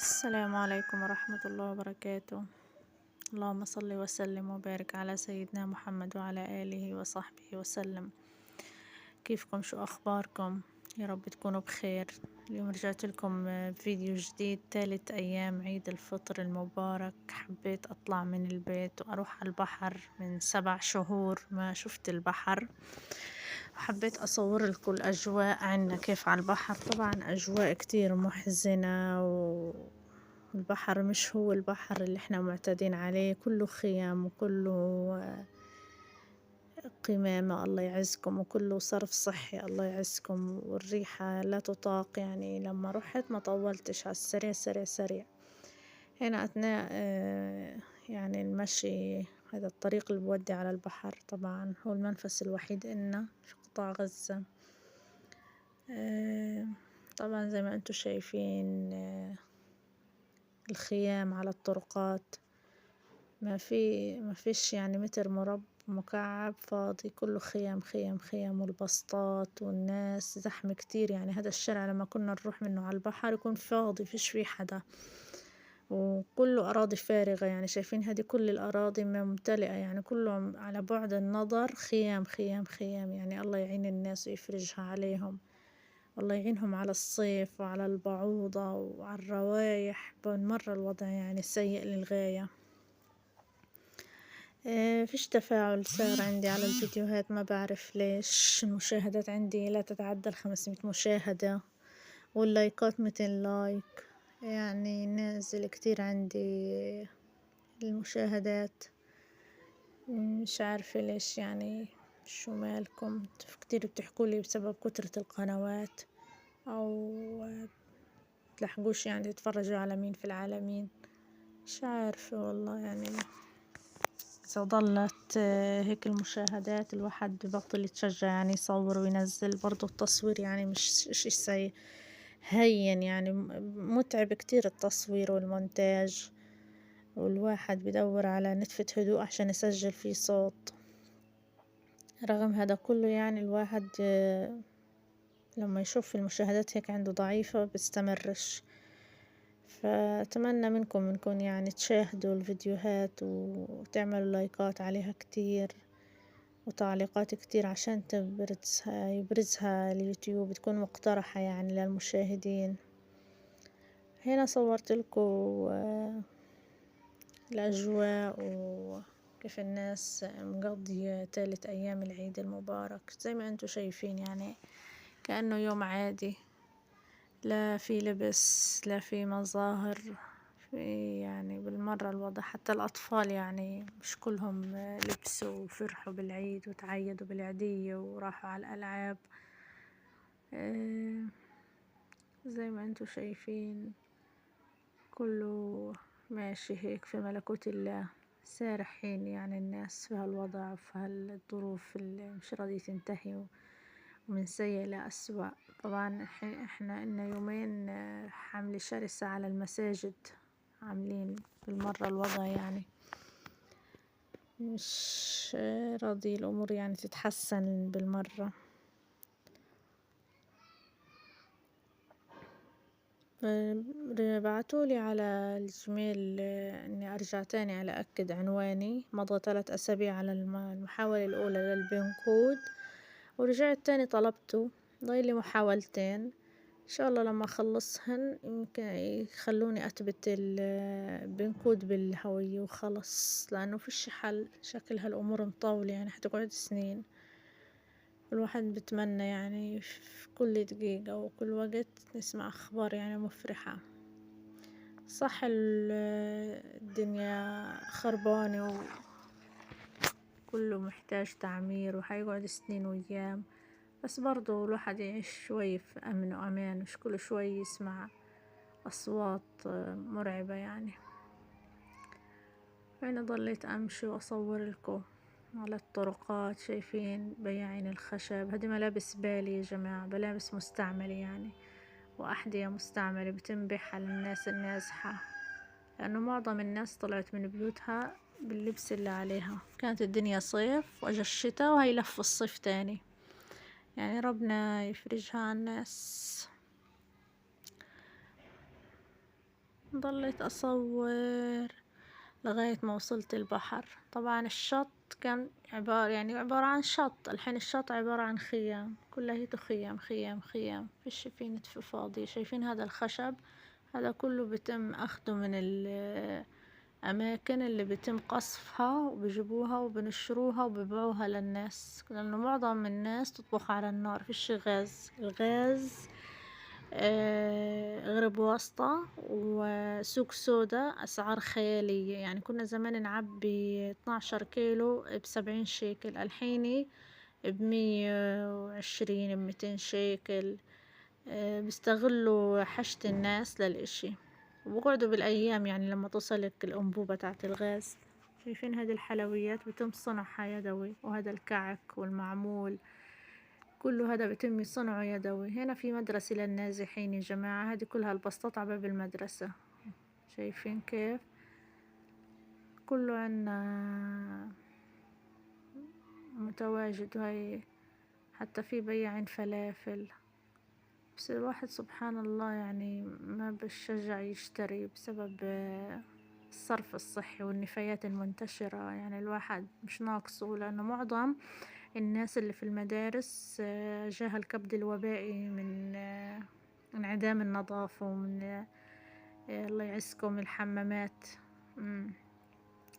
السلام عليكم ورحمة الله وبركاته. اللهم صل وسلم وبارك على سيدنا محمد وعلى آله وصحبه وسلم. كيفكم؟ شو أخباركم؟ يا رب تكونوا بخير. اليوم رجعت لكم فيديو جديد، ثالث أيام عيد الفطر المبارك. حبيت أطلع من البيت وأروح على البحر، من 7 شهور ما شفت البحر، وحبيت أصور لكم الأجواء عنا كيف على البحر. طبعا أجواء كتير محزنة، والبحر مش هو البحر اللي احنا معتادين عليه، كله خيام وكله قمامة الله يعزكم، وكله صرف صحي الله يعزكم، والريحة لا تطاق. يعني لما رحت ما طولتش، على السريع سريع سريع. هنا أثناء يعني المشي، هذا الطريق اللي بودي على البحر طبعا هو المنفس الوحيد إلنا في قطاع غزة. طبعا زي ما انتم شايفين الخيام على الطرقات، ما فيش يعني متر مكعب فاضي، كله خيام خيام خيام، والبسطات والناس زحمة كتير. يعني هذا الشارع لما كنا نروح منه على البحر يكون فاضي، فيش فيه حدا، وكله أراضي فارغة. يعني شايفين هذه كل الأراضي ممتلئة، يعني كله على بعد النظر خيام خيام خيام. يعني الله يعين الناس ويفرجها عليهم، والله يعينهم على الصيف وعلى البعوضة وعلى الروايح. مرة الوضع يعني سيء للغاية. فيش تفاعل صار عندي على الفيديوهات، ما بعرف ليش. المشاهدات عندي لا تتعدى 500 مشاهدة، واللايكات 200 لايك، يعني نازل كتير عندي المشاهدات. مش عارفة ليش، يعني شو مالكم؟ كتير بتحكولي بسبب كترة القنوات، أو تلحقوش يعني تتفرجوا على مين في العالمين. مش عارفة والله. يعني إذا ضلت هيك المشاهدات، الواحد ببطل يتشجع يعني يصور وينزل. برضو التصوير يعني مش إشي هين، يعني متعب كتير التصوير والمونتاج، والواحد بدور على نتفة هدوء عشان يسجل فيه صوت. رغم هذا كله يعني الواحد لما يشوف المشاهدات هيك عنده ضعيفة بيستمرش. فأتمنى منكم يعني تشاهدوا الفيديوهات وتعملوا لايكات عليها كتير وتعليقات كتير، عشان يبرزها اليوتيوب، تكون مقترحة يعني للمشاهدين. هنا صورت لكم الأجواء وكيف الناس مقضية ثالث أيام العيد المبارك. زي ما انتم شايفين يعني كأنه يوم عادي، لا في لبس لا في مظاهر، في يعني بالمرة الوضع. حتى الأطفال يعني مش كلهم لبسوا وفرحوا بالعيد وتعيدوا بالعيدية وراحوا على الألعاب. زي ما انتم شايفين كله ماشي هيك في ملكوت الله، سارحين يعني الناس في هالوضع وفي هالظروف اللي مش راضية تنتهي، ومن سيء إلى أسوأ. طبعا احنا إلنا يومين حملة شرسة على المساجد، عاملين بالمرة الوضع يعني مش راضي الأمور يعني تتحسن بالمرة. بعتولي على الجيميل اني ارجع تاني على اكد عنواني. مضى 3 اسابيع على المحاولة الاولى للبنكود، ورجعت تاني طلبته. ضايلي محاولتين، ان شاء الله لما اخلصهن يمكن يخلوني اثبت البنكود بالهوية وخلص، لانه فيش حل. شكل هالامور مطولة يعني حتقعد سنين. الواحد بتمنى يعني في كل دقيقة وكل وقت نسمع أخبار يعني مفرحة. صح الدنيا خربانة وكله محتاج تعمير وحيقعد سنين وأيام، بس برضو الواحد يعيش شوي في أمن وأمان، مش كل شوي يسمع أصوات مرعبة يعني. فأنا ضليت أمشي وأصور لكم على الطرقات. شايفين بياعين الخشب، هذه ملابس بالي يا جماعة، ملابس مستعملة يعني، وأحذية مستعملة بتنبح على الناس النازحة، لأنه معظم الناس طلعت من بيوتها باللبس اللي عليها. كانت الدنيا صيف وأجا الشتا وهي لف الصيف تاني. يعني ربنا يفرجها على الناس. ضليت أصور لغاية ما وصلت البحر. طبعا الشط كان عبارة عن شط. الحين الشط عبارة عن خيام، كلها خيام خيام خيام، فيش في نتف فاضي. شايفين هذا الخشب؟ هذا كله بيتم أخده من الأماكن اللي بيتم قصفها، وبيجيبوها وبنشروها وبيبيعوها للناس، لأنه معظم الناس تطبخ على النار، فيش غاز. الغاز غرب واسطة وسوق سودا، أسعار خيالية. يعني كنا زمان نعبي 12 كيلو ب70 شيكل، الحين ب120 ب200 شيكل. بيستغلوا حشة الناس للإشي، وبقعدوا بالأيام يعني لما توصلك الأنبوبة تاعت الغاز. شايفين هذه الحلويات بتم صنعها يدوي، وهذا الكعك والمعمول كله هذا بيتم صنعه يدوي. هنا في مدرسة للنازحين يا جماعة، هذه كلها البسطات على باب المدرسة. شايفين كيف كله عنا متواجد. وهي حتى في بياعين فلافل، بس الواحد سبحان الله يعني ما بشجع يشتري بسبب الصرف الصحي والنفايات المنتشرة. يعني الواحد مش ناقصه، لأنه معظم الناس اللي في المدارس جاها الكبد الوبائي من انعدام النظافة، ومن الله يعزكم الحمامات.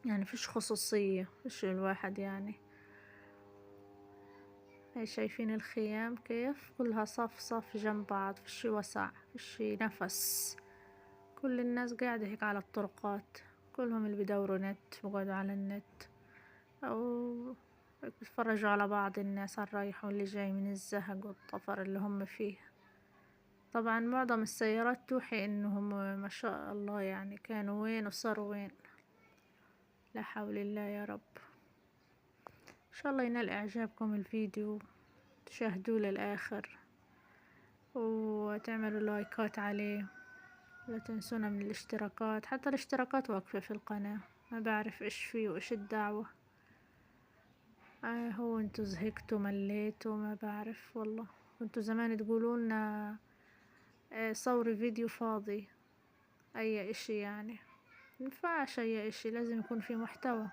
يعني فيش خصوصية، فيش الواحد يعني. هاي شايفين الخيام كيف كلها صف صف جنب بعض، فيش وسع، فيش نفس. كل الناس قاعدة هيك على الطرقات، كلهم اللي بيدوروا نت بيقعدوا على النت، أو بيتفرجوا على بعض الناس على الرايح واللي جاي من الزهق والطفر اللي هم فيه. طبعا معظم السيارات توحي انهم ما شاء الله يعني كانوا وين وصاروا وين. لا حول الله يا رب. ان شاء الله ينال اعجابكم الفيديو، تشاهدوه للاخر وتعملوا لايكات عليه. لا تنسونا من الاشتراكات، حتى الاشتراكات واقفة في القناة، ما بعرف ايش فيه وايش الدعوة. هو انتو زهقتوا مليتوا ما بعرف والله. كنتوا زمان تقولولنا صوري فيديو فاضي، اي اشي يعني مينفعش، اي اشي لازم يكون في محتوى.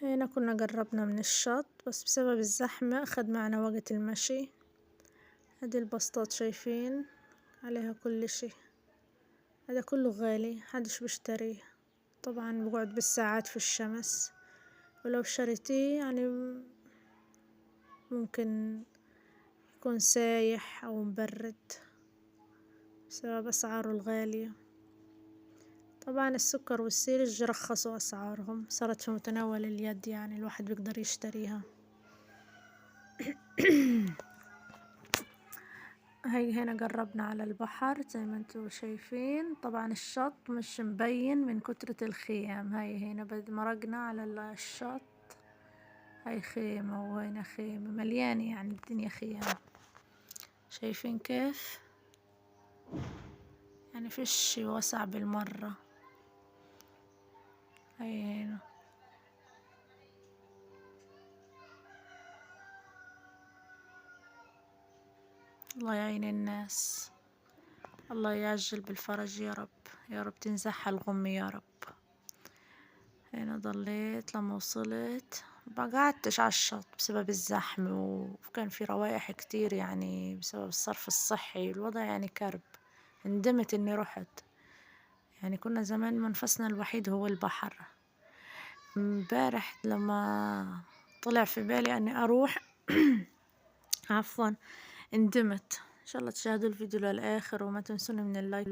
هنا كنا قربنا من الشط، بس بسبب الزحمة أخد معنا وقت المشي. هذه البسطات شايفين عليها كل شي، هذا كله غالي محدش بيشتريه. طبعا بقعد بالساعات في الشمس، ولو شريتيه يعني ممكن يكون سايح أو مبرد بسبب أسعاره الغالية. طبعا السكر والسيرج رخصوا أسعارهم، صارت في متناول اليد، يعني الواحد بيقدر يشتريها. هاي هنا قربنا على البحر زي ما انتوا شايفين. طبعا الشط مش مبين من كترة الخيام. هاي هنا مرقنا على الشط، هاي خيمة وهنا خيمة، مليانة يعني الدنيا خيام. شايفين كيف يعني فيش وسع بالمرة. هاي هنا الله يعين الناس، الله يعجل بالفرج يا رب، يا رب تنزح الغم يا رب. هنا ضليت لما وصلت، ما قعدتش على الشط بسبب الزحمة، وكان في روائح كتير يعني بسبب الصرف الصحي. الوضع يعني كرب. ندمت اني رحت، يعني كنا زمان منفسنا الوحيد هو البحر. امبارح لما طلع في بالي اني اروح عفوا ندمت. ان شاء الله تشاهدوا الفيديو للاخر، وما تنسوني من اللايك.